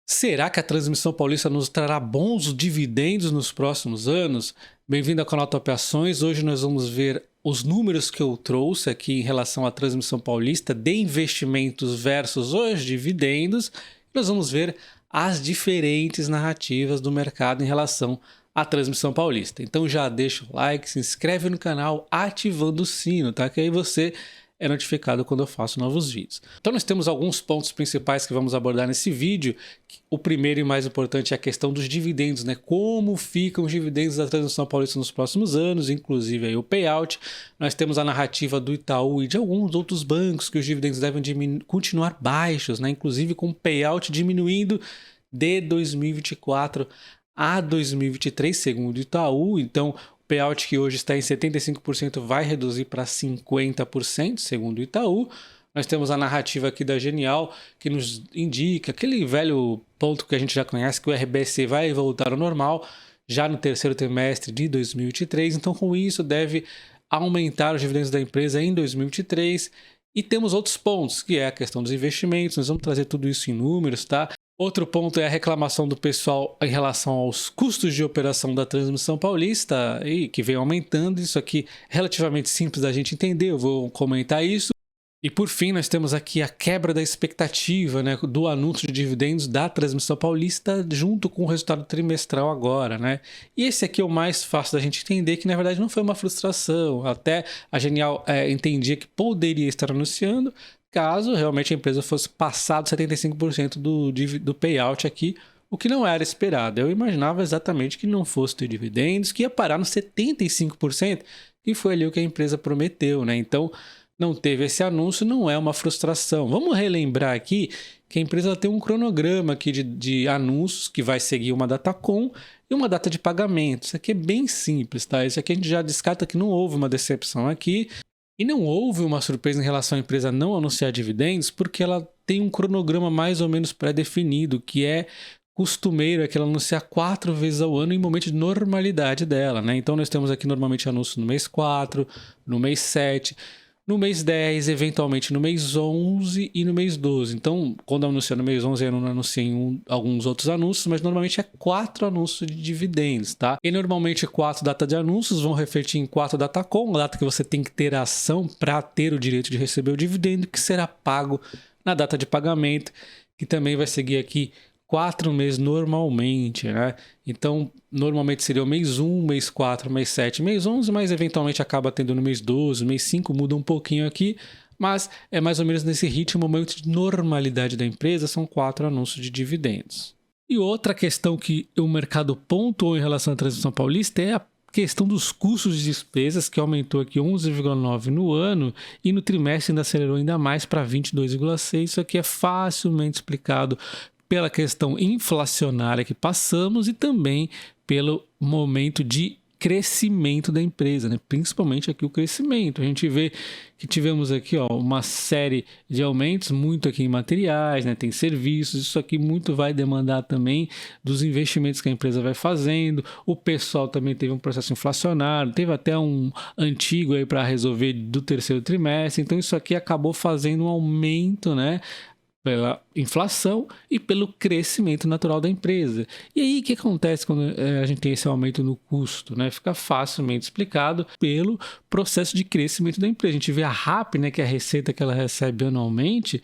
Será que a Transmissão Paulista nos trará bons dividendos nos próximos anos? Bem-vindo ao canal Top Ações. Hoje nós vamos ver os números que eu trouxe aqui em relação à Transmissão Paulista de investimentos versus os dividendos. Nós vamos ver as diferentes narrativas do mercado em relação à Transmissão Paulista. Então já deixa o like, se inscreve no canal ativando o sino, tá? Que aí você é notificado quando eu faço novos vídeos. Então nós temos alguns pontos principais que vamos abordar nesse vídeo. O primeiro e mais importante é a questão dos dividendos, né? Como ficam os dividendos da Transmissão Paulista nos próximos anos, inclusive aí o payout. Nós temos a narrativa do Itaú e de alguns outros bancos que os dividendos devem continuar baixos, né? Inclusive com o payout diminuindo de 2024 a 2023, segundo o Itaú. Então o payout que hoje está em 75% vai reduzir para 50%, segundo o Itaú. Nós temos a narrativa aqui da Genial, que nos indica aquele velho ponto que a gente já conhece, que o RBC vai voltar ao normal já no terceiro trimestre de 2023. Então, com isso, deve aumentar os dividendos da empresa em 2023. E temos outros pontos, que é a questão dos investimentos. Nós vamos trazer tudo isso em números, tá? Outro ponto é a reclamação do pessoal em relação aos custos de operação da Transmissão Paulista, e que vem aumentando. Isso aqui é relativamente simples da gente entender, eu vou comentar isso. E por fim, nós temos aqui a quebra da expectativa, né, do anúncio de dividendos da Transmissão Paulista junto com o resultado trimestral agora, né? E esse aqui é o mais fácil da gente entender, que na verdade não foi uma frustração. Até a Genial entendia que poderia estar anunciando caso realmente a empresa fosse passar dos 75% do payout aqui, o que não era esperado. Eu imaginava exatamente que não fosse ter dividendos, que ia parar nos 75%, que foi ali o que a empresa prometeu, né? Então, não teve esse anúncio, não é uma frustração. Vamos relembrar aqui que a empresa tem um cronograma aqui de anúncios que vai seguir uma data com e uma data de pagamento. Isso aqui é bem simples, tá? Isso aqui a gente já descarta que não houve uma decepção aqui. E não houve uma surpresa em relação à empresa não anunciar dividendos, porque ela tem um cronograma mais ou menos pré-definido, que é costumeiro, é que ela anuncia 4 vezes ao ano em momento de normalidade dela, né? Então nós temos aqui normalmente anúncio no mês 4, no mês 7, no mês 10, eventualmente no mês 11 e no mês 12. Então, quando anuncia no mês 11, eu não anunciei alguns outros anúncios, mas normalmente é 4 anúncios de dividendos, tá? E normalmente 4 datas de anúncios vão refletir em 4 datacom, a data que você tem que ter a ação para ter o direito de receber o dividendo, que será pago na data de pagamento, que também vai seguir aqui 4 meses normalmente, né? Então, normalmente seria o mês 1, mês 4, mês 7, mês 11, mas eventualmente acaba tendo no mês 12, mês 5 muda um pouquinho aqui, mas é mais ou menos nesse ritmo, momento de normalidade da empresa, são 4 anúncios de dividendos. E outra questão que o mercado pontuou em relação à Transmissão Paulista é a questão dos custos de despesas, que aumentou aqui 11,9% no ano e no trimestre ainda acelerou ainda mais para 22,6%. Isso aqui é facilmente explicado pela questão inflacionária que passamos e também pelo momento de crescimento da empresa, né? Principalmente aqui o crescimento. A gente vê que tivemos aqui uma série de aumentos, muito aqui em materiais, né? Tem serviços, isso aqui muito vai demandar também dos investimentos que a empresa vai fazendo. O pessoal também teve um processo inflacionário, teve até um antigo aí para resolver do terceiro trimestre, então isso aqui acabou fazendo um aumento, né? Pela inflação e pelo crescimento natural da empresa. E aí, o que acontece quando a gente tem esse aumento no custo, né? Fica facilmente explicado pelo processo de crescimento da empresa. A gente vê a RAP, né, que é a receita que ela recebe anualmente,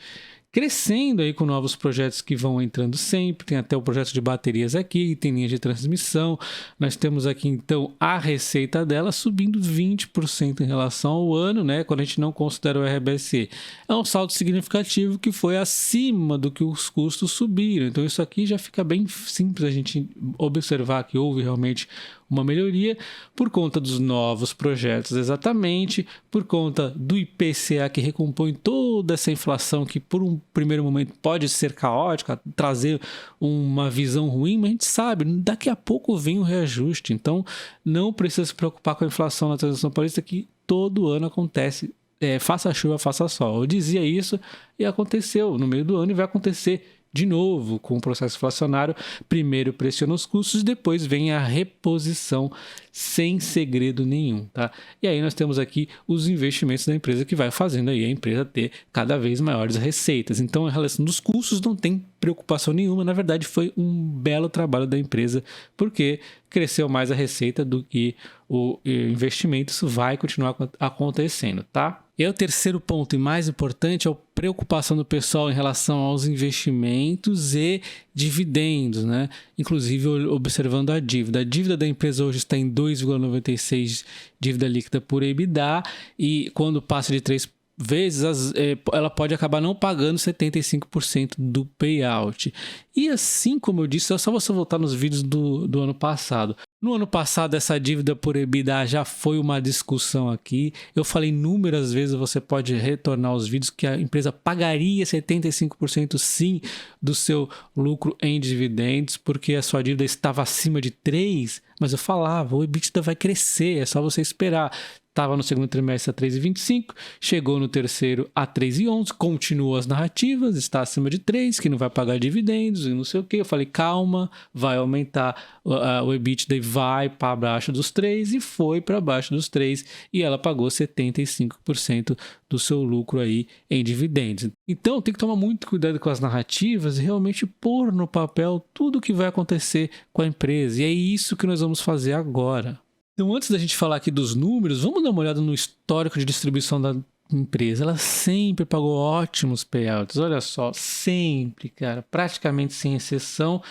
crescendo aí com novos projetos que vão entrando sempre. Tem até o projeto de baterias aqui, tem linha de transmissão. Nós temos aqui então a receita dela subindo 20% em relação ao ano, né? Quando a gente não considera o RBC. É um salto significativo que foi acima do que os custos subiram. Então isso aqui já fica bem simples a gente observar que houve realmente uma melhoria por conta dos novos projetos, exatamente, por conta do IPCA que recompõe toda essa inflação que por um primeiro momento pode ser caótica, trazer uma visão ruim, mas a gente sabe, daqui a pouco vem o reajuste, então não precisa se preocupar com a inflação na Transmissão Paulista, que todo ano acontece, faça chuva, faça sol. Eu dizia isso e aconteceu no meio do ano e vai acontecer de novo, com o processo inflacionário, primeiro pressiona os custos, depois vem a reposição sem segredo nenhum, tá? E aí nós temos aqui os investimentos da empresa que vai fazendo aí a empresa ter cada vez maiores receitas. Então, em relação dos custos, não tem preocupação nenhuma. Na verdade, foi um belo trabalho da empresa, porque cresceu mais a receita do que o investimento. Isso vai continuar acontecendo, tá? E o terceiro ponto e mais importante é a preocupação do pessoal em relação aos investimentos e dividendos, né? Inclusive observando a dívida. A dívida da empresa hoje está em 2,96 dívida líquida por EBITDA, e quando passa de 3 vezes, ela pode acabar não pagando 75% do payout. E assim como eu disse, é só você voltar nos vídeos do ano passado. No ano passado, essa dívida por EBITDA já foi uma discussão aqui. Eu falei inúmeras vezes, você pode retornar os vídeos, que a empresa pagaria 75% sim do seu lucro em dividendos, porque a sua dívida estava acima de 3, mas eu falava, o EBITDA vai crescer, é só você esperar. Estava no segundo trimestre a 3,25, chegou no terceiro a 3,11, continuou as narrativas, está acima de 3, que não vai pagar dividendos e não sei o que. Eu falei, calma, vai aumentar, o EBITDA vai para baixo dos 3, e foi para baixo dos 3, e ela pagou 75% do seu lucro aí em dividendos. Então tem que tomar muito cuidado com as narrativas e realmente pôr no papel tudo o que vai acontecer com a empresa, e é isso que nós vamos fazer agora. Então, antes da gente falar aqui dos números, vamos dar uma olhada no histórico de distribuição da empresa. Ela sempre pagou ótimos payouts, olha só, sempre, cara, praticamente sem exceção.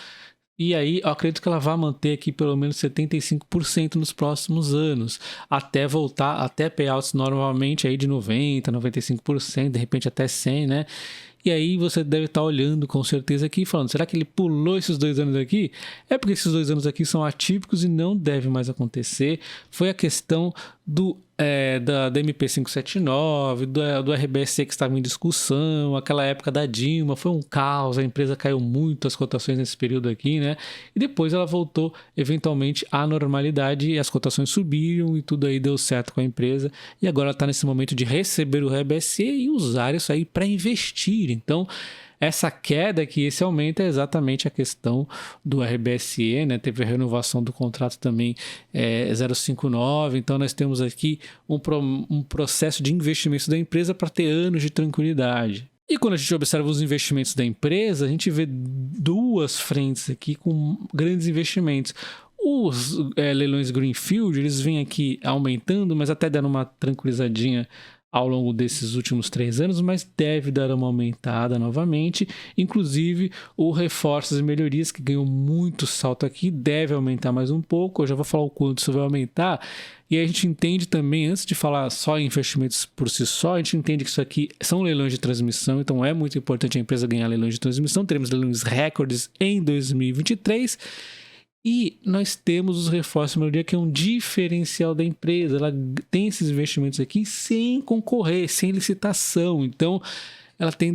E aí, eu acredito que ela vai manter aqui pelo menos 75% nos próximos anos, até voltar, até payouts normalmente aí de 90%, 95%, de repente até 100%, né? E aí você deve estar olhando com certeza aqui, falando, será que ele pulou esses 2 anos aqui? É porque esses 2 anos aqui são atípicos e não deve mais acontecer. Foi a questão da MP579, do RBSE que estava em discussão, aquela época da Dilma, foi um caos, a empresa caiu muito as cotações nesse período aqui, né? E depois ela voltou eventualmente à normalidade, e as cotações subiram e tudo aí deu certo com a empresa, e agora ela está nesse momento de receber o RBSE e usar isso aí para investir. Então, essa queda aqui, esse aumento é exatamente a questão do RBSE, né? Teve a renovação do contrato também 059, então nós temos aqui um processo de investimentos da empresa para ter anos de tranquilidade. E quando a gente observa os investimentos da empresa, a gente vê 2 frentes aqui com grandes investimentos. Os leilões Greenfield, eles vêm aqui aumentando, mas até dando uma tranquilizadinha ao longo desses últimos 3 anos, mas deve dar uma aumentada novamente. Inclusive, o reforços e melhorias, que ganhou muito salto aqui, deve aumentar mais um pouco. Eu já vou falar o quanto isso vai aumentar. E aí a gente entende também, antes de falar só em investimentos por si só, a gente entende que isso aqui são leilões de transmissão, então é muito importante a empresa ganhar leilões de transmissão. Teremos leilões recordes em 2023. E nós temos os reforços de melhoria, que é um diferencial da empresa. Ela tem esses investimentos aqui sem concorrer, sem licitação. Então, ela tem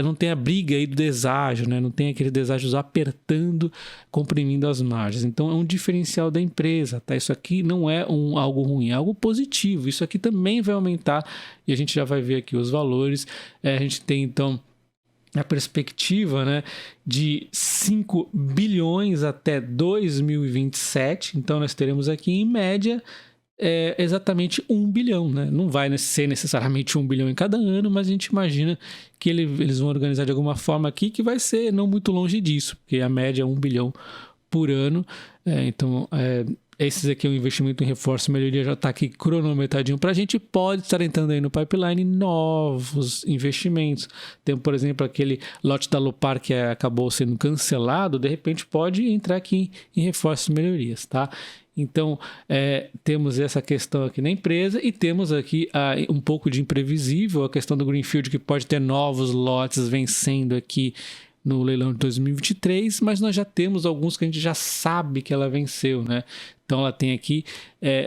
não tem a briga aí do deságio, né? Não tem aquele deságio apertando, comprimindo as margens. Então, é um diferencial da empresa, tá? Isso aqui não é algo ruim, é algo positivo. Isso aqui também vai aumentar, e a gente já vai ver aqui os valores. A gente tem, então, a perspectiva, né, de 5 bilhões até 2027. Então, nós teremos aqui, em média, exatamente 1 bilhão. Né? Não vai ser necessariamente 1 bilhão em cada ano, mas a gente imagina que eles vão organizar de alguma forma aqui, que vai ser não muito longe disso, porque a média é 1 bilhão por ano. Então, esses aqui é um investimento em reforço e melhoria, já está aqui cronometradinho para a gente. Pode estar entrando aí no pipeline novos investimentos. Tem, por exemplo, aquele lote da Lupar que acabou sendo cancelado, de repente pode entrar aqui em reforços e melhorias, tá? Então, temos essa questão aqui na empresa, e temos aqui um pouco de imprevisível, a questão do Greenfield, que pode ter novos lotes vencendo aqui no leilão de 2023, mas nós já temos alguns que a gente já sabe que ela venceu, né? Então ela tem aqui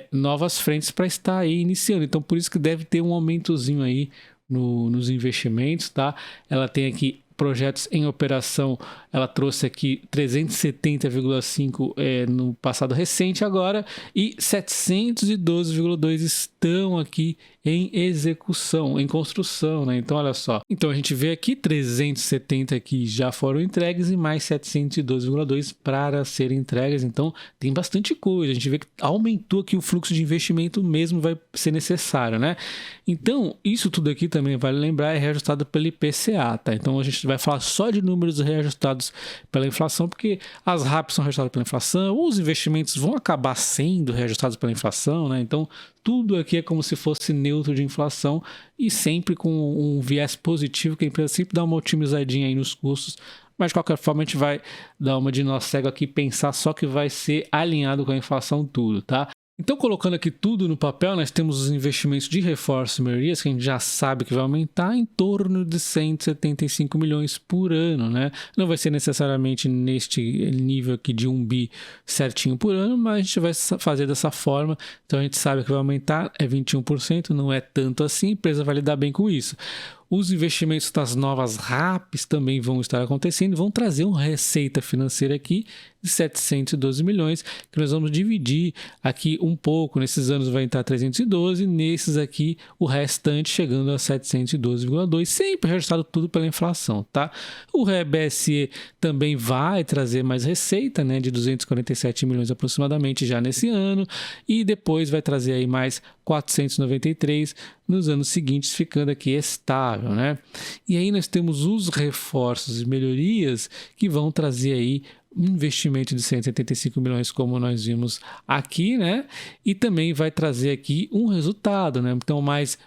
novas frentes para estar aí iniciando, então por isso que deve ter um aumentozinho aí nos investimentos, tá? Ela tem aqui projetos em operação, ela trouxe aqui 370,5 no passado recente agora, e 712,2 estão aqui em execução, em construção, né? Então, olha só. Então, a gente vê aqui 370 que já foram entregues e mais 712,2 para serem entregues. Então, tem bastante coisa. A gente vê que aumentou aqui o fluxo de investimento mesmo vai ser necessário, né? Então, isso tudo aqui também vale lembrar é reajustado pelo IPCA, tá? Então, a gente vai falar só de números reajustados pela inflação, porque as RAPs são reajustadas pela inflação, os investimentos vão acabar sendo reajustados pela inflação, né? Então, tudo aqui é como se fosse neutro de inflação e sempre com um viés positivo, que a empresa sempre dá uma otimizadinha aí nos custos, mas de qualquer forma a gente vai dar uma de nó cego aqui e pensar só que vai ser alinhado com a inflação tudo, tá? Então, colocando aqui tudo no papel, nós temos os investimentos de reforço e melhorias, que a gente já sabe que vai aumentar em torno de 175 milhões por ano, né? Não vai ser necessariamente neste nível aqui de 1 bi certinho por ano, mas a gente vai fazer dessa forma. Então, a gente sabe que vai aumentar, é 21%, não é tanto assim, a empresa vai lidar bem com isso. Os investimentos das novas RAPs também vão estar acontecendo, vão trazer uma receita financeira aqui de 712 milhões, que nós vamos dividir aqui um pouco. Nesses anos vai entrar 312, nesses aqui o restante chegando a 712,2, sempre reajustado tudo pela inflação, tá? O RBSE também vai trazer mais receita, né, de 247 milhões aproximadamente já nesse ano, e depois vai trazer aí mais 493 nos anos seguintes, ficando aqui estável, né? E aí nós temos os reforços e melhorias que vão trazer aí um investimento de 175 milhões, como nós vimos aqui, né? E também vai trazer aqui um resultado, né? Então,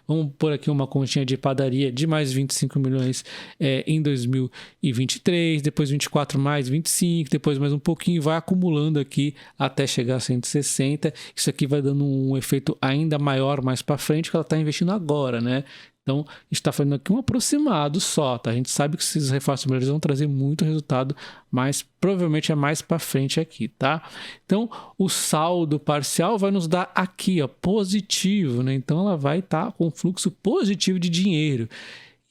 vamos pôr aqui uma continha de padaria de mais 25 milhões em 2023, depois 24 mais 25, depois mais um pouquinho, vai acumulando aqui até chegar a 160. Isso aqui vai dando um efeito ainda maior mais para frente, que ela está investindo agora, né? Então, a gente está fazendo aqui um aproximado só, tá? A gente sabe que esses reforços melhores vão trazer muito resultado, mas provavelmente é mais para frente aqui, tá? Então, o saldo parcial vai nos dar aqui, ó, positivo, né? Então, ela vai estar com fluxo positivo de dinheiro.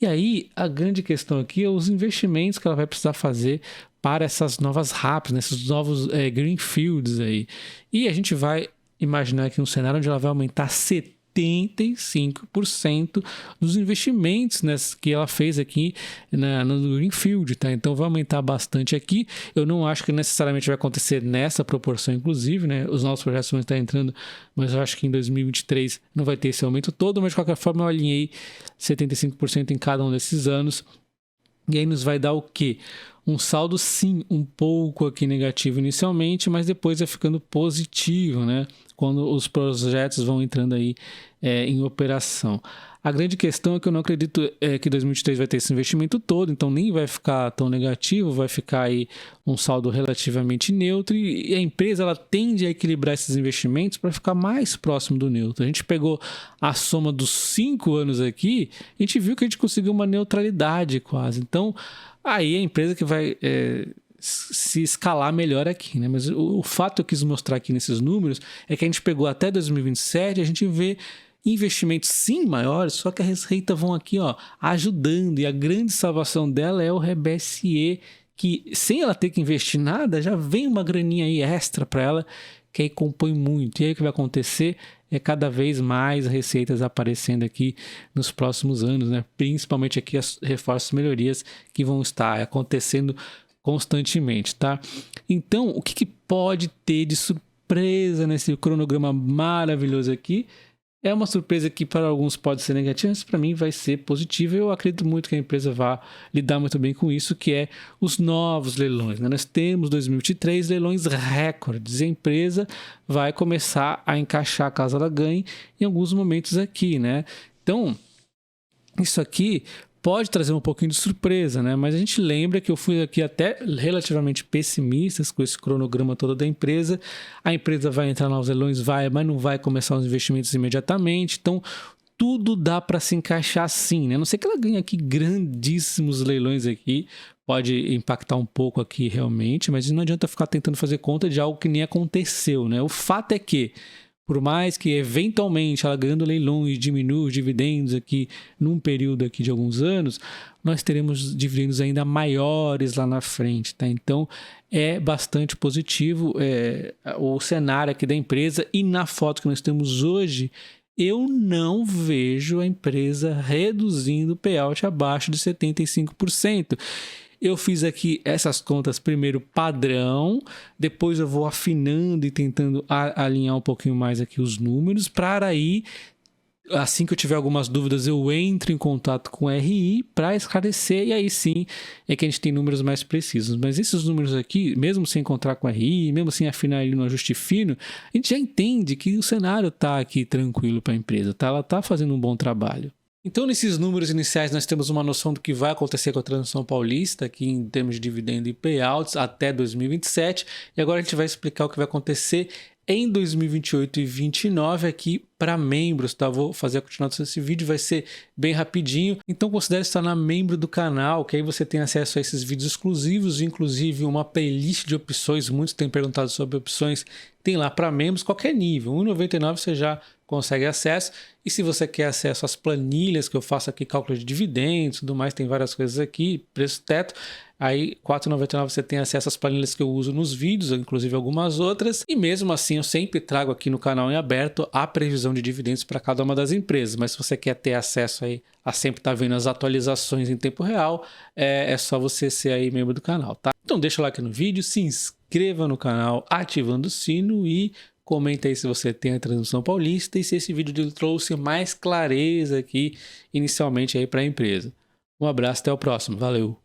E aí, a grande questão aqui é os investimentos que ela vai precisar fazer para essas novas RAPs, né? Esses novos greenfields aí. E a gente vai imaginar aqui um cenário onde ela vai aumentar 75% dos investimentos, né, que ela fez aqui no Greenfield, tá? Então vai aumentar bastante aqui. Eu não acho que necessariamente vai acontecer nessa proporção, inclusive, né? Os novos projetos vão estar entrando, mas eu acho que em 2023 não vai ter esse aumento todo, mas de qualquer forma eu alinhei 75% em cada um desses anos. E aí nos vai dar o quê? Um saldo, sim, um pouco aqui negativo inicialmente, mas depois vai ficando positivo, né? Quando os projetos vão entrando aí em operação. A grande questão é que eu não acredito que 2023 vai ter esse investimento todo, então nem vai ficar tão negativo, vai ficar aí um saldo relativamente neutro, e a empresa ela tende a equilibrar esses investimentos para ficar mais próximo do neutro. A gente pegou a soma dos 5 anos aqui, a gente viu que a gente conseguiu uma neutralidade quase. Então, aí a empresa que vai se escalar melhor aqui, né? Mas o fato que eu quis mostrar aqui nesses números é que a gente pegou até 2027 e a gente vê investimentos sim maiores, só que a receita vão aqui, ó, ajudando, e a grande salvação dela é o RBSE, que sem ela ter que investir nada, já vem uma graninha aí extra para ela, que aí compõe muito. E aí o que vai acontecer é cada vez mais receitas aparecendo aqui nos próximos anos, né? Principalmente aqui as reforços e melhorias que vão estar acontecendo constantemente, tá? Então, o que pode ter de surpresa nesse cronograma maravilhoso aqui? É uma surpresa que para alguns pode ser negativa, mas para mim vai ser positiva. Eu acredito muito que a empresa vá lidar muito bem com isso, que é os novos leilões, né? Nós temos 2023 leilões recordes. A empresa vai começar a encaixar caso ela ganhe em alguns momentos aqui, né? Então, isso aqui pode trazer um pouquinho de surpresa, né? Mas a gente lembra que eu fui aqui até relativamente pessimista com esse cronograma todo da empresa. A empresa vai entrar nos leilões, mas não vai começar os investimentos imediatamente. Então, tudo dá para se encaixar sim, né? A não sei que ela ganhe aqui grandíssimos leilões aqui, pode impactar um pouco aqui realmente, mas não adianta ficar tentando fazer conta de algo que nem aconteceu, né? O fato é que por mais que eventualmente ela ganhando leilões diminua os dividendos aqui num período aqui de alguns anos, nós teremos dividendos ainda maiores lá na frente, tá? Então é bastante positivo o cenário aqui da empresa, e na foto que nós temos hoje eu não vejo a empresa reduzindo o payout abaixo de 75%. Eu fiz aqui essas contas primeiro padrão, depois eu vou afinando e tentando alinhar um pouquinho mais aqui os números, para aí, assim que eu tiver algumas dúvidas, eu entro em contato com o RI para esclarecer, e aí sim é que a gente tem números mais precisos. Mas esses números aqui, mesmo sem encontrar com o RI, mesmo sem afinar ele no ajuste fino, a gente já entende que o cenário está aqui tranquilo para a empresa, tá? Ela está fazendo um bom trabalho. Então, nesses números iniciais, nós temos uma noção do que vai acontecer com a Transmissão Paulista, aqui em termos de dividendo e payouts, até 2027. E agora a gente vai explicar o que vai acontecer em 2028 e 2029 aqui para membros, tá? Vou fazer a continuação desse vídeo, vai ser bem rapidinho. Então considere se tornar membro do canal, que aí você tem acesso a esses vídeos exclusivos, inclusive uma playlist de opções. Muitos têm perguntado sobre opções, tem lá para membros, qualquer nível. R$ 1,99 você já consegue acesso. E se você quer acesso às planilhas que eu faço aqui, cálculo de dividendos, tudo mais, tem várias coisas aqui, preço teto. Aí, R$ 4,99 você tem acesso às planilhas que eu uso nos vídeos, inclusive algumas outras. E mesmo assim, eu sempre trago aqui no canal em aberto a previsão de dividendos para cada uma das empresas. Mas se você quer ter acesso aí a sempre estar vendo as atualizações em tempo real, é só você ser aí membro do canal, tá? Então deixa o like no vídeo, se inscreva no canal ativando o sino e comenta aí se você tem a Transmissão Paulista e se esse vídeo trouxe mais clareza aqui inicialmente aí para a empresa. Um abraço, até o próximo. Valeu!